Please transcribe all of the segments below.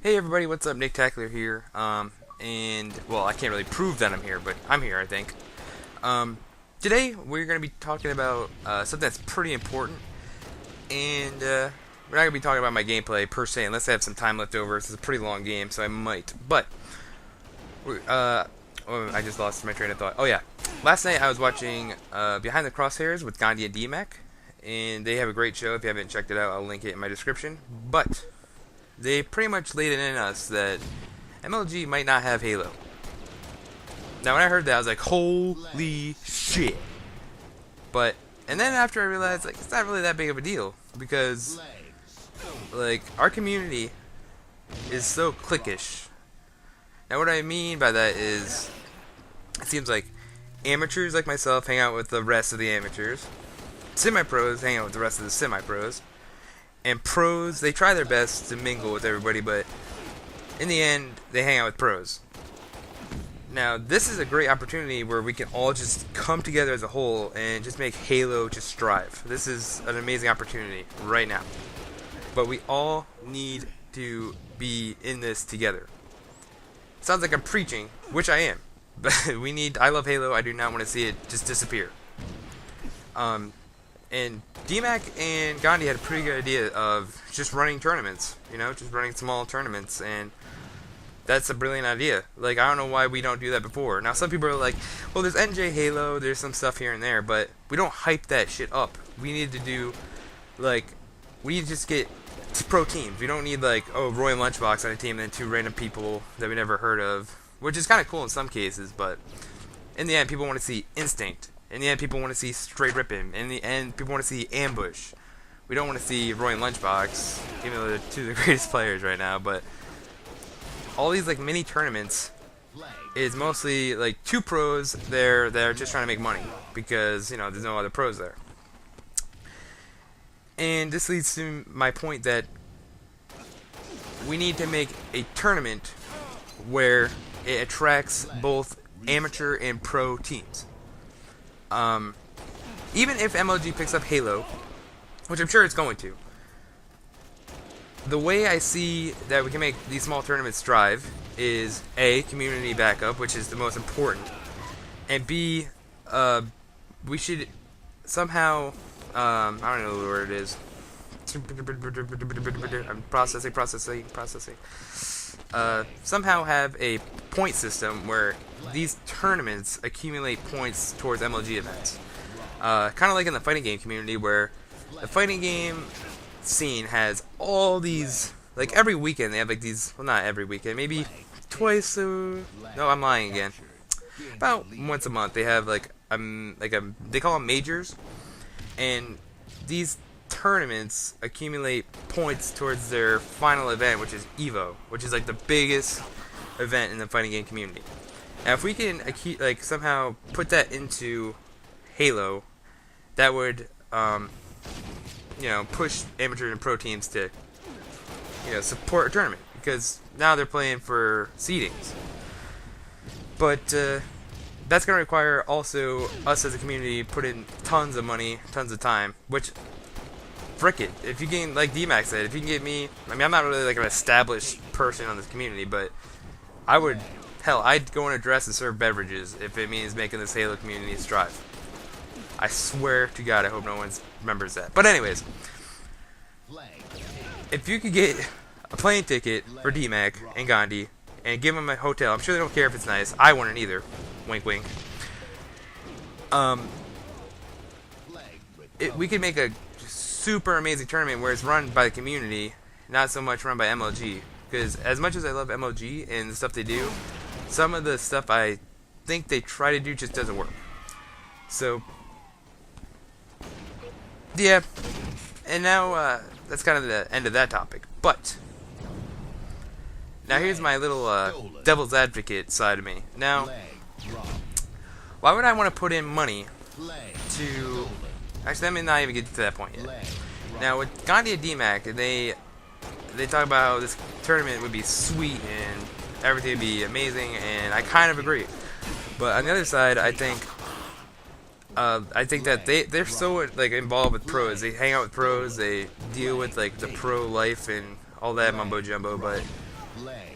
Hey everybody, what's up? Nick Tackler here. And well, I can't really prove that I'm here, but I'm here, I think. Um, Today we're going to be talking about something that's pretty important, and we're not going to be talking about my gameplay per se, unless I have some time left over. This is a pretty long game, so I might. But oh, I just lost my train of thought. Oh yeah, last night I was watching Behind the Crosshairs with Gandhi and DMAC, and they have a great show. If you haven't checked it out, I'll link it in my description. But they pretty much laid it in us that MLG might not have Halo. Now, when I heard that, I was like, holy shit. And then after I realized, like, it's not really that big of a deal. Because, like, our community is so cliquish. Now, what I mean by that is, it seems like amateurs like myself hang out with the rest of the amateurs. Semi-pros hang out with the rest of the semi-pros. And pros, they try their best to mingle with everybody, but in the end, they hang out with pros. Now, this is a great opportunity where we can all just come together as a whole and just make Halo just strive. This is an amazing opportunity right now. But we all need to be in this together. Sounds like I'm preaching, which I am. But I love Halo. I do not want to see it just disappear. And DMAC and Gandhi had a pretty good idea of just running tournaments, just running small tournaments, and that's a brilliant idea. Like, I don't know why we don't do that before. Now, some people are like, well, there's NJ Halo, there's some stuff here and there, but we don't hype that shit up. We need to do, we need to just get pro teams. We don't need, Roy and Lunchbox on a team and then two random people that we never heard of, which is kind of cool in some cases, but in the end, people want to see instinct. In the end, people want to see straight ripping. In the end, people want to see ambush. We don't want to see Roy and Lunchbox, even though they're two of the greatest players right now. But all these mini tournaments is mostly two pros there that are just trying to make money because there's no other pros there. And this leads to my point that we need to make a tournament where it attracts both amateur and pro teams. Even if MLG picks up Halo, which I'm sure it's going to, the way I see that we can make these small tournaments strive is A, community backup, which is the most important, and B, we should somehow, I don't know what word it is. I'm processing. Somehow have a point system where these tournaments accumulate points towards MLG events. Kind of like in the fighting game community, where the fighting game scene has all these, every weekend they have these, well, not every weekend, maybe twice no, I'm lying again. About once a month they have they call them majors, and these tournaments accumulate points towards their final event, which is Evo, which is the biggest event in the fighting game community. Now, if we can somehow put that into Halo, that would push amateur and pro teams to support a tournament, because now they're playing for seedings. But that's going to require also us as a community put in tons of money, tons of time, which, frick it, if you can, like DMAX said, if you can get me, I'm not really an established person on this community, but I'd go in a dress and serve beverages if it means making this Halo community strive. I swear to God, I hope no one remembers that. But anyways, if you could get a plane ticket for DMAC and Gandhi and give them a hotel, I'm sure they don't care if it's nice. I wouldn't either. Wink, wink. We could make a super amazing tournament where it's run by the community, not so much run by MLG. Because as much as I love MLG and the stuff they do, some of the stuff I think they try to do just doesn't work. So, yeah. And now, that's kind of the end of that topic. But now here's my little devil's advocate side of me. Now, why would I want to put in money to... Actually, let me not even get to that point yet. Now, with Gandhi and DMAC, they talk about how this tournament would be sweet and everything would be amazing, and I kind of agree. But on the other side, I think that they're so involved with pros. They hang out with pros. They deal with the pro life and all that mumbo jumbo. But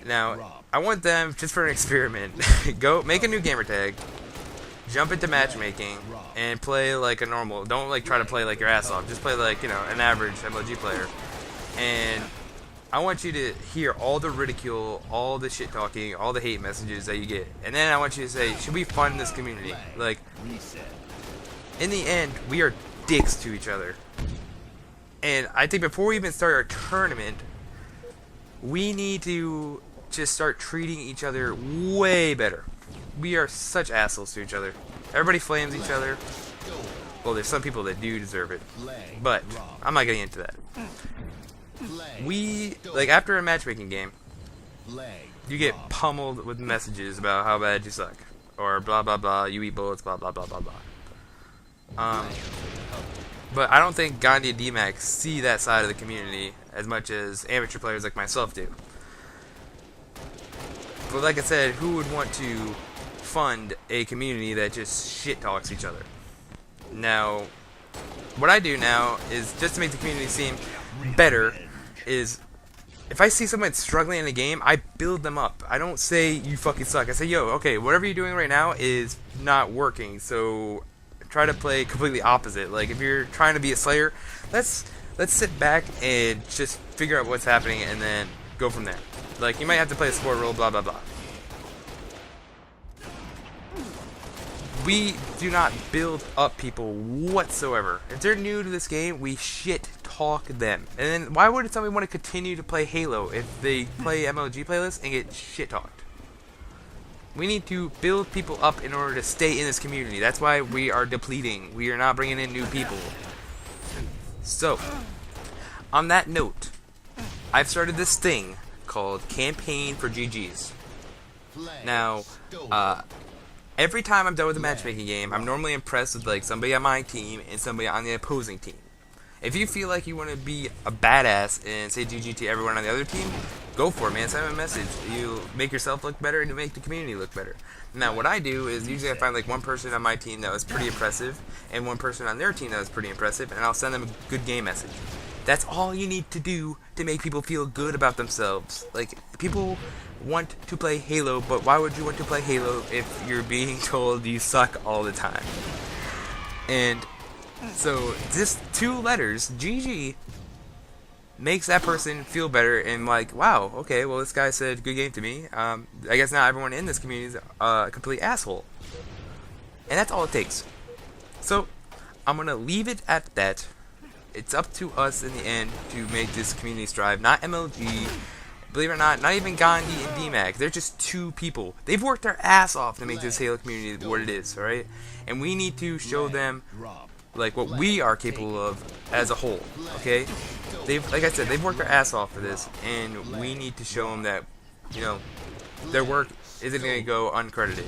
Now, I want them, just for an experiment, go make a new gamer tag, jump into matchmaking, and play like a normal. Don't like try to play like your ass off. Just play like, you know, an average MLG player. And I want you to hear all the ridicule, all the shit talking, all the hate messages that you get. And then I want you to say, should we fund this community? Like, in the end, we are dicks to each other. And I think before we even start our tournament, we need to just start treating each other way better. We are such assholes to each other. Everybody flames each other. Well, there's some people that do deserve it, but I'm not getting into that. We, like, after a matchmaking game, you get pummeled with messages about how bad you suck, or blah blah blah, you eat bullets, blah blah blah blah blah. But I don't think Gandhi and DMAC see that side of the community as much as amateur players like myself do. But like I said, who would want to fund a community that just shit talks each other? Now, what I do now is, just to make the community seem better, is if I see someone struggling in a game, I build them up. I don't say, you fucking suck. I say, yo, okay, whatever you're doing right now is not working, so try to play completely opposite. Like, if you're trying to be a Slayer, let's sit back and just figure out what's happening and then go from there. Like, you might have to play a support role, blah blah blah. We do not build up people whatsoever. If they're new to this game, we shit talk them. And then why would somebody want to continue to play Halo if they play MLG playlists and get shit talked? We need to build people up in order to stay in this community. That's why we are depleting. We are not bringing in new people. So, on that note, I've started this thing called Campaign for GGs. Now, every time I'm done with a matchmaking game, I'm normally impressed with like somebody on my team and somebody on the opposing team. If you feel like you want to be a badass and say GG to everyone on the other team, go for it, man. Send them a message. You make yourself look better and you make the community look better. Now, what I do is usually I find like one person on my team that was pretty impressive and one person on their team that was pretty impressive, and I'll send them a good game message. That's all you need to do to make people feel good about themselves. Like, people want to play Halo, but why would you want to play Halo if you're being told you suck all the time? And so, just 2 letters, GG, makes that person feel better and like, wow, okay, well, this guy said good game to me. I guess now everyone in this community is a complete asshole. And that's all it takes. So, I'm going to leave it at that. It's up to us in the end to make this community strive, not MLG. Believe it or not even Gandhi and DMAC. They're just 2 people. They've worked their ass off to make this Halo community what it is, alright? And we need to show them like what we are capable of as a whole, okay? Like I said, they've worked their ass off for this, and we need to show them that, you know, their work isn't going to go uncredited.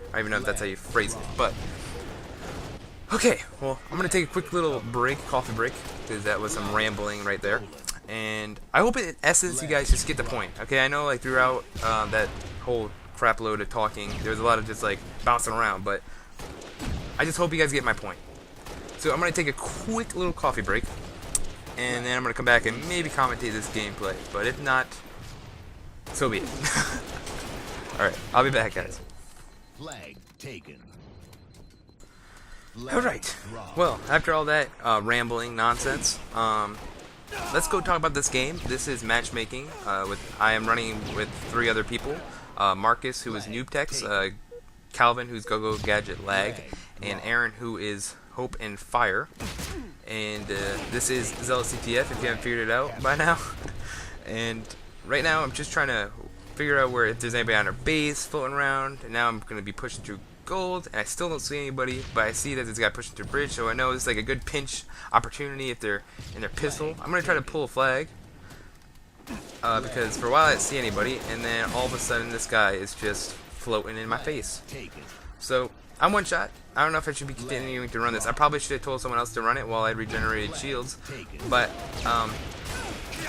I don't even know if that's how you phrase it, but okay, well, I'm going to take a quick little break, coffee break, because that was some rambling right there. And I hope in essence you guys just get the point. Okay, I know like throughout that whole crap load of talking, there's a lot of just like bouncing around, but I just hope you guys get my point. So I'm going to take a quick little coffee break, and then I'm going to come back and maybe commentate this gameplay. But if not, so be it. Alright, I'll be back, guys. Flag taken. Alright, well, after all that rambling nonsense, let's go talk about this game. This is matchmaking. I am running with 3 other people. Marcus, who is NoobTex, Calvin, who's GoGo Gadget Lag, and Aaron, who is Hope and Fire. And this is Zealot CTF, if you haven't figured it out by now. And right now I'm just trying to figure out if there's anybody on our base floating around. And now I'm going to be pushing through gold, and I still don't see anybody, but I see that this guy pushing through bridge, so I know it's like a good pinch opportunity if they're in their pistol. I'm going to try to pull a flag, because for a while I didn't see anybody, and then all of a sudden this guy is just floating in my face. So I'm one shot. I don't know if I should be continuing to run this. I probably should have told someone else to run it while I regenerated shields, but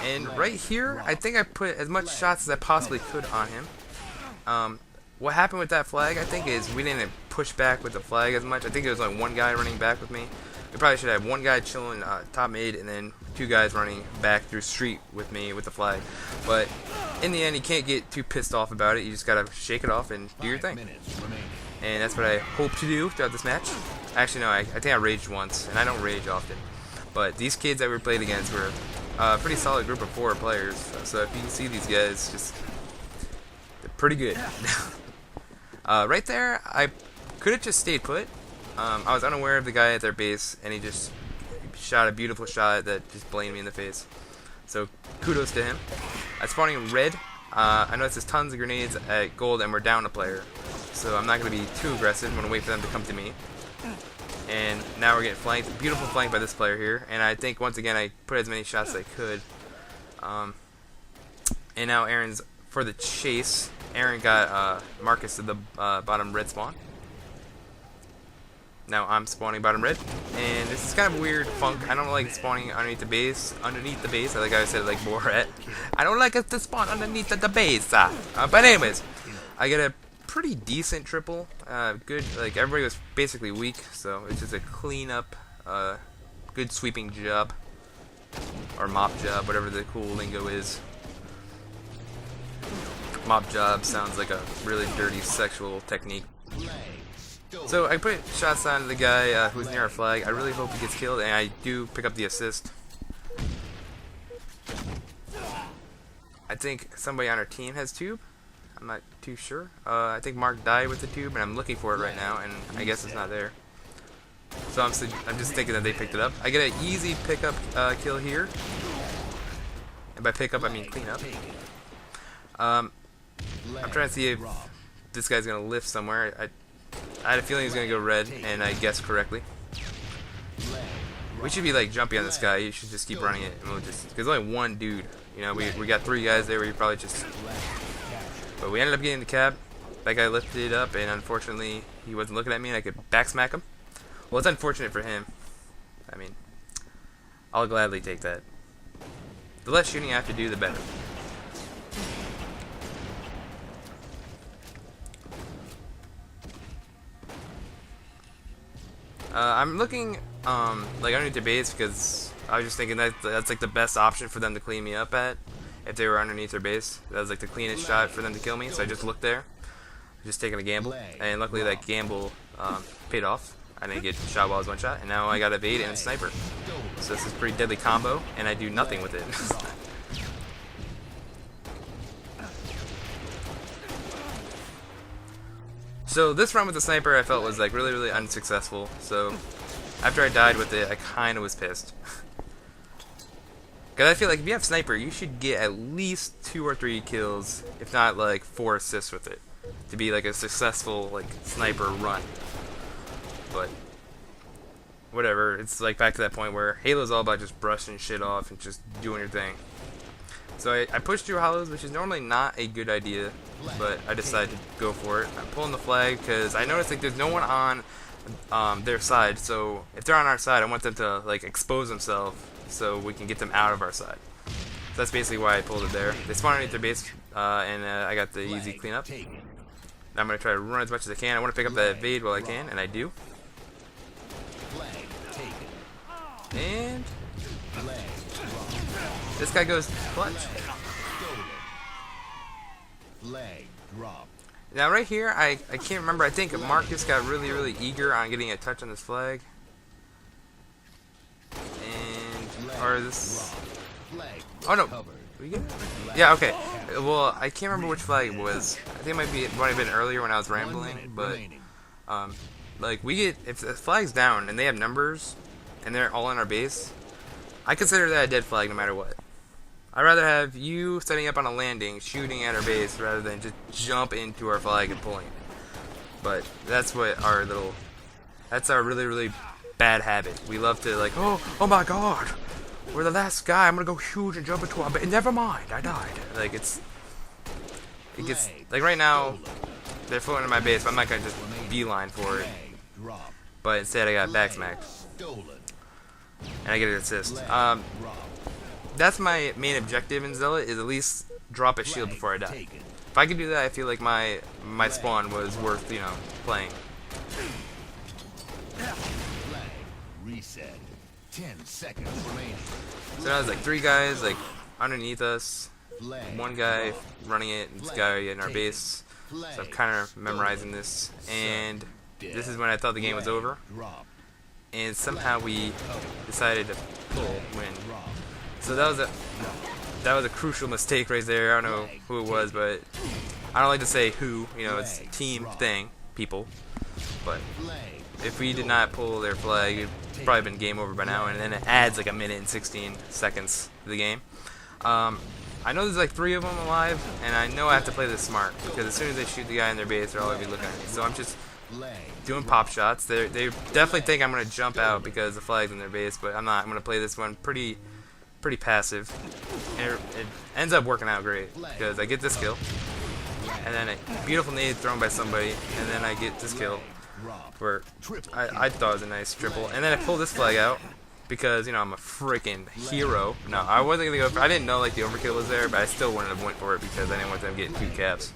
and right here I think I put as much shots as I possibly could on him. What happened with that flag, I think, is we didn't push back with the flag as much. I think there was like 1 guy running back with me. We probably should have 1 guy chilling top mid, and then 2 guys running back through street with me with the flag. But in the end, you can't get too pissed off about it. You just gotta shake it off and do your thing. And that's what I hope to do throughout this match. Actually, no, I think I raged once, and I don't rage often. But these kids that we played against were a pretty solid group of 4 players. So if you can see these guys, they're pretty good. Right there, I could have just stayed put. I was unaware of the guy at their base, and he just shot a beautiful shot that just blamed me in the face. So kudos to him. I'm spawning red. I noticed there's tons of grenades at gold, and we're down a player. So I'm not going to be too aggressive. I'm going to wait for them to come to me. And now we're getting flanked. Beautiful flank by this player here. And I think, once again, I put as many shots as I could. And now Aaron's for the chase. Aaron got Marcus to the bottom red spawn. Now I'm spawning bottom red. And this is kind of a weird funk. I don't like spawning underneath the base. I think I said it like Borat. I don't like it to spawn underneath the base. But anyways, I get a pretty decent triple. Good, like everybody was basically weak, so it's just a clean up, good sweeping job, or mop job, whatever the cool lingo is. Mop job sounds like a really dirty sexual technique. So I put shots on the guy who's near our flag. I really hope he gets killed, and I do pick up the assist. I think somebody on our team has tube. I'm not too sure. I think Mark died with the tube, and I'm looking for it right now, and I guess it's not there. So I'm just thinking that they picked it up. I get an easy pickup kill here. And by pickup, I mean clean up. I'm trying to see if this guy's going to lift somewhere. I had a feeling he was going to go red, and I guessed correctly. We should be like jumpy on this guy. You should just keep running it, and we'll just, because only one dude. You know, we got 3 guys there where you probably just. But we ended up getting the cab. That guy lifted it up, and unfortunately he wasn't looking at me, and I could backsmack him. Well, it's unfortunate for him. I mean, I'll gladly take that. The less shooting I have to do, the better. I'm looking like underneath their base because I was just thinking that that's like the best option for them to clean me up at. If they were underneath their base, that was like the cleanest shot for them to kill me. So I just looked there, just taking a gamble, and luckily that gamble paid off. I didn't get shot while I was one shot, and now I got a evade and a sniper. So this is a pretty deadly combo, and I do nothing with it. So this run with the sniper I felt was like really unsuccessful. So after I died with it, I kind of was pissed. Because I feel like if you have sniper, you should get at least 2 or 3 kills, if not like 4 assists with it, to be like a successful like sniper run. But whatever, it's like back to that point where Halo's all about just brushing shit off and just doing your thing. So I pushed through hollows, which is normally not a good idea, but I decided to go for it. I'm pulling the flag because I noticed like there's no one on their side, so if they're on our side, I want them to like expose themselves so we can get them out of our side. So that's basically why I pulled it there. They spawn underneath their base, and I got the easy cleanup. Now I'm going to try to run as much as I can. I want to pick up that evade while I can, and I do. And this guy goes clutch. Now right here, I can't remember. I think Marcus got really eager on getting a touch on this flag. And or this. Oh no. We get it? Yeah. Okay. Well, I can't remember which flag it was. I think it might have been earlier when I was rambling, but like we get if the flag's down and they have numbers and they're all in our base, I consider that a dead flag no matter what. I'd rather have you setting up on a landing, shooting at our base, rather than just jump into our flag and pulling it. But that's what that's our really bad habit. We love to like, oh my god, we're the last guy, I'm gonna go huge and jump into our base. Never mind, I died. Like it gets, like right now, they're floating in my base, but I'm not gonna just beeline for it. But instead I got backsmacked. And I get an assist. That's my main objective in Zealot, is at least drop a shield before I die. If I could do that, I feel like my spawn was worth, you know, playing. Reset. 10 seconds remaining. So now there's like 3 guys like underneath us. one guy running it, and this guy in our base. So I'm kind of memorizing this, and this is when I thought the game was over. And somehow we decided to pull win. So that was a crucial mistake right there. I don't know who it was, but I don't like to say who. You know, it's a team thing, people. But if we did not pull their flag, it'd probably been game over by now. And then it adds like a minute and 16 seconds to the game. I know there's like 3 of them alive, and I know I have to play this smart because as soon as they shoot the guy in their base, they're all gonna be looking at me. So I'm just doing pop shots. They definitely think I'm gonna jump out because the flag's in their base, but I'm not. I'm gonna play this one pretty passive, and it ends up working out great because I get this kill, and then a beautiful nade thrown by somebody, and then I get this kill where I thought it was a nice triple, and then I pull this flag out because, you know, I'm a freaking hero. No, I wasn't gonna go for, I didn't know like the overkill was there, but I still wouldn't have went for it because I didn't want them getting 2 caps.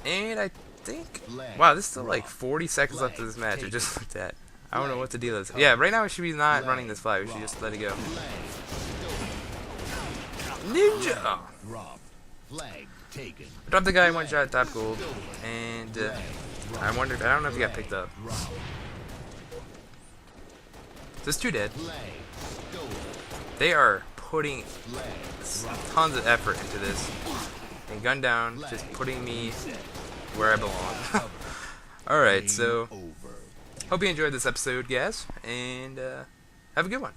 And I think, wow, there's still like 40 seconds left of this match. I just looked at. I don't know what the deal is. Yeah, right now we should be not running this flag. We should just let it go. Ninja! I dropped the guy in 1 shot, top gold, and I don't know if he got picked up. There's 2 dead. They are putting tons of effort into this. And gun down, just putting me where I belong. Alright, so hope you enjoyed this episode, guys, and have a good one.